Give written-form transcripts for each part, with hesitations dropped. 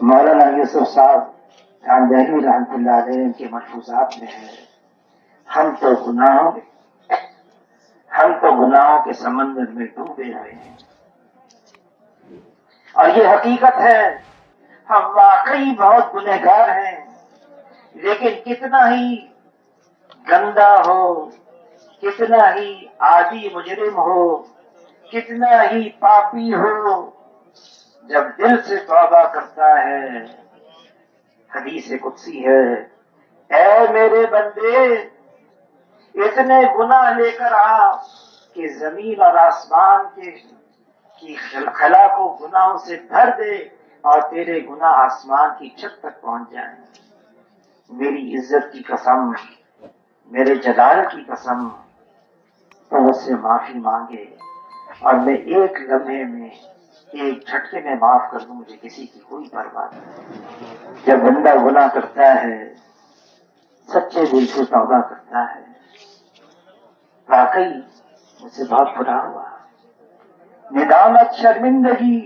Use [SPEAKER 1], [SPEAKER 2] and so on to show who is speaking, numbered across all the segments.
[SPEAKER 1] مولانا یوسف صاحب دہلوی رحمۃ اللہ علیہ کے ملفوظات میں ہے، ہم تو گناہوں کے سمندر میں ڈوبے ہوئے ہیں، اور یہ حقیقت ہے، ہم واقعی بہت گنہگار ہیں، لیکن کتنا ہی گندا ہو، کتنا ہی عادی مجرم ہو، کتنا ہی پاپی ہو، جب دل سے توبہ کرتا ہے، حدیث قدسی ہے، اے میرے بندے اتنے گناہ لے کر آ کہ زمین اور آسمان کی خلا کو گناہوں سے بھر دے اور تیرے گناہ آسمان کی چھت تک پہنچ جائیں۔ میری عزت کی قسم، میرے جلال کی قسم، تو مجھ سے معافی مانگے اور میں ایک لمحے میں، ایک جھٹکے میں معاف کر دوں، مجھے کسی کی کوئی پرواہ نہیں۔ جب بندہ گناہ کرتا ہے، سچے دل سے توبہ کرتا ہے، واقعی مجھ سے بہت برا ہوا، ندامت، شرمندگی،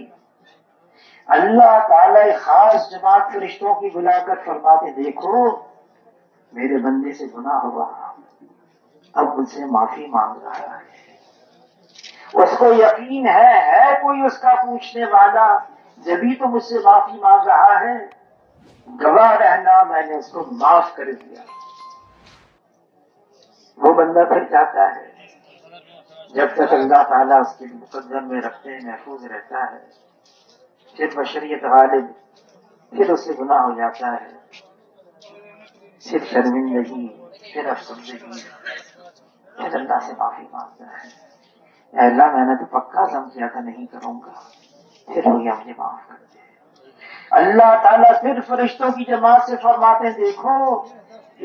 [SPEAKER 1] اللہ تعالی خاص جماعت فرشتوں کی بلا کر فرماتے دیکھو میرے بندے سے گناہ ہوا، اب مجھ سے معافی مانگ رہا ہے، اس کو یقین ہے کوئی اس کا پوچھنے والا، جبھی تو مجھ سے معافی مانگ رہا ہے، گواہ رہنا میں نے اس کو معاف کر دیا۔ وہ بندہ پھر جاتا ہے، جب تک اللہ تعالیٰ اس کے مقدم میں رکھتے ہیں محفوظ رہتا ہے، پھر بشریت غالب، پھر اس سے گناہ ہو جاتا ہے، پھر شرمندگی، پھر افسردگی، پھر اللہ سے معافی مانگتا ہے، اے اللہ میں نے تو پکا عزم کیا تھا نہیں کروں گا، پھر ہو گیا، مجھے معاف کر دے۔ اللہ تعالیٰ پھر فرشتوں کی جماعت سے فرماتے ہیں دیکھو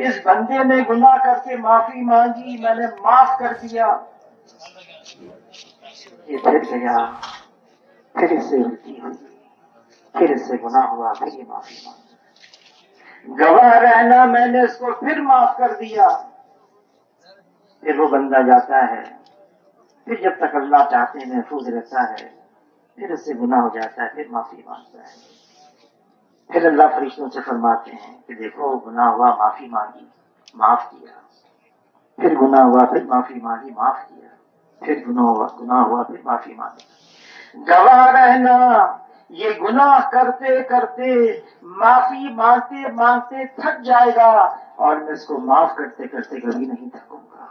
[SPEAKER 1] اس بندے نے گناہ کر کے معافی مانگی، میں نے معاف کر دیا، یہ پھر گیا، پھر اس سے غلطی ہوئی، پھر اس سے گناہ ہوا، پھر یہ معافی مانگی، گواہ رہنا میں نے اس کو پھر معاف کر دیا۔ پھر وہ بندہ جاتا ہے، پھر جب تک اللہ چاہتے ہیں محفوظ رہتا ہے، پھر اس سے گناہ ہو جاتا ہے، پھر معافی مانگتا ہے، پھر اللہ فرشتوں سے فرماتے ہیں کہ دیکھو گناہ ہوا، معافی مانگی، معاف کیا، پھر گناہ ہوا، پھر معافی مانگی، معاف کیا، پھر گناہ ہوا، پھر معافی مانگی، گواہ رہنا یہ گناہ کرتے کرتے، معافی مانگتے مانگتے تھک جائے گا، اور میں اس کو معاف کرتے کرتے کبھی نہیں تھکوں گا۔